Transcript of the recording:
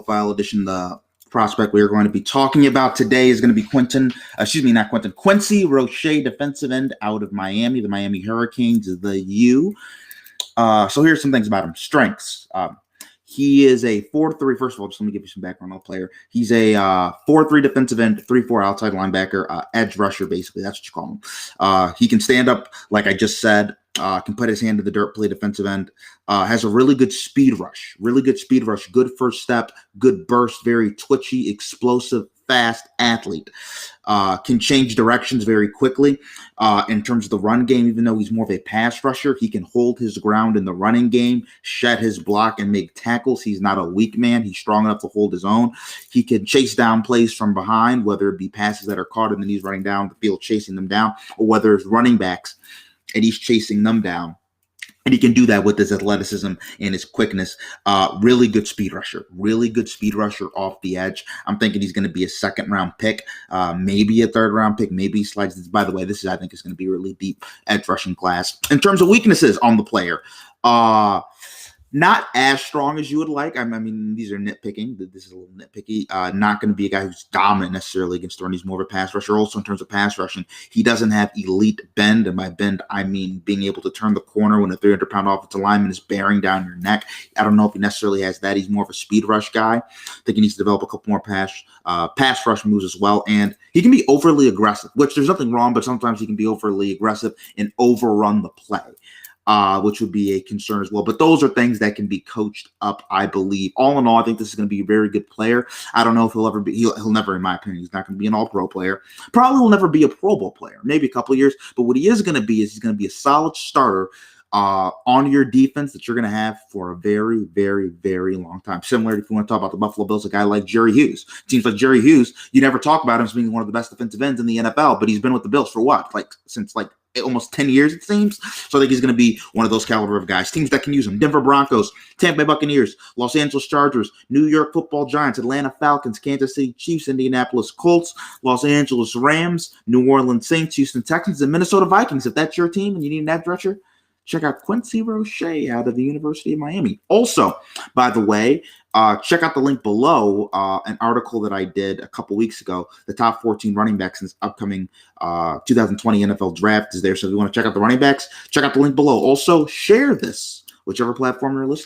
profile edition. The prospect we are going to be talking about today is going to be Quincy Roche, defensive end out of Miami, the Miami Hurricanes, the U. So here's some things about him. Strengths. He is a 4-3. First of all, just let me give you some background on the player. He's a 4-3 defensive end, 3-4 outside linebacker, edge rusher, basically. That's what you call him. He can stand up, like I just said, can put his hand in the dirt, play defensive end, has a really good speed rush, good first step, good burst, very twitchy, explosive, fast athlete. Can change directions very quickly. In terms of the run game, even though he's more of a pass rusher, he can hold his ground in the running game, shed his block, and make tackles. He's not a weak man. He's strong enough to hold his own. He can chase down plays from behind, whether it be passes that are caught and then he's running down the field chasing them down, or whether it's running backs and he's chasing them down. And he can do that with his athleticism and his quickness. Really good speed rusher off the edge. I'm thinking he's going to be a second-round pick, maybe a third-round pick, maybe he slides. By the way, I think is going to be a really deep edge rushing class. In terms of weaknesses on the player, not as strong as you would like. I mean, these are nitpicking. This is a little nitpicky. Not going to be a guy who's dominant necessarily against the run. He's more of a pass rusher. Also, in terms of pass rushing, he doesn't have elite bend. And by bend, I mean being able to turn the corner when a 300-pound offensive lineman is bearing down your neck. I don't know if he necessarily has that. He's more of a speed rush guy. I think he needs to develop a couple more pass rush moves as well. And he can be overly aggressive, which there's nothing wrong, but sometimes he can be overly aggressive and overrun the play. Which would be a concern as well. But those are things that can be coached up, I believe. All in all, I think this is going to be a very good player. I don't know if he'll ever be, he'll never, in my opinion, he's not going to be an all-pro player. Probably will never be a Pro Bowl player, maybe a couple of years. But what he is going to be is he's going to be a solid starter on your defense that you're going to have for a very, very, very long time. Similar, if you want to talk about the Buffalo Bills, a guy like Jerry Hughes. Seems like Jerry Hughes, you never talk about him as being one of the best defensive ends in the NFL, but he's been with the Bills for what? Since almost 10 years, it seems. So I think he's going to be one of those caliber of guys. Teams that can use him: Denver Broncos, Tampa Bay Buccaneers, Los Angeles Chargers, New York Football Giants, Atlanta Falcons, Kansas City Chiefs, Indianapolis Colts, Los Angeles Rams, New Orleans Saints, Houston Texans, and Minnesota Vikings. If that's your team and you need an edge rusher, check out Quincy Roche out of the University of Miami. Also, by the way, check out the link below, an article that I did a couple weeks ago. The top 14 running backs in this upcoming 2020 NFL draft is there. So if you want to check out the running backs, check out the link below. Also, share this, whichever platform you're listening.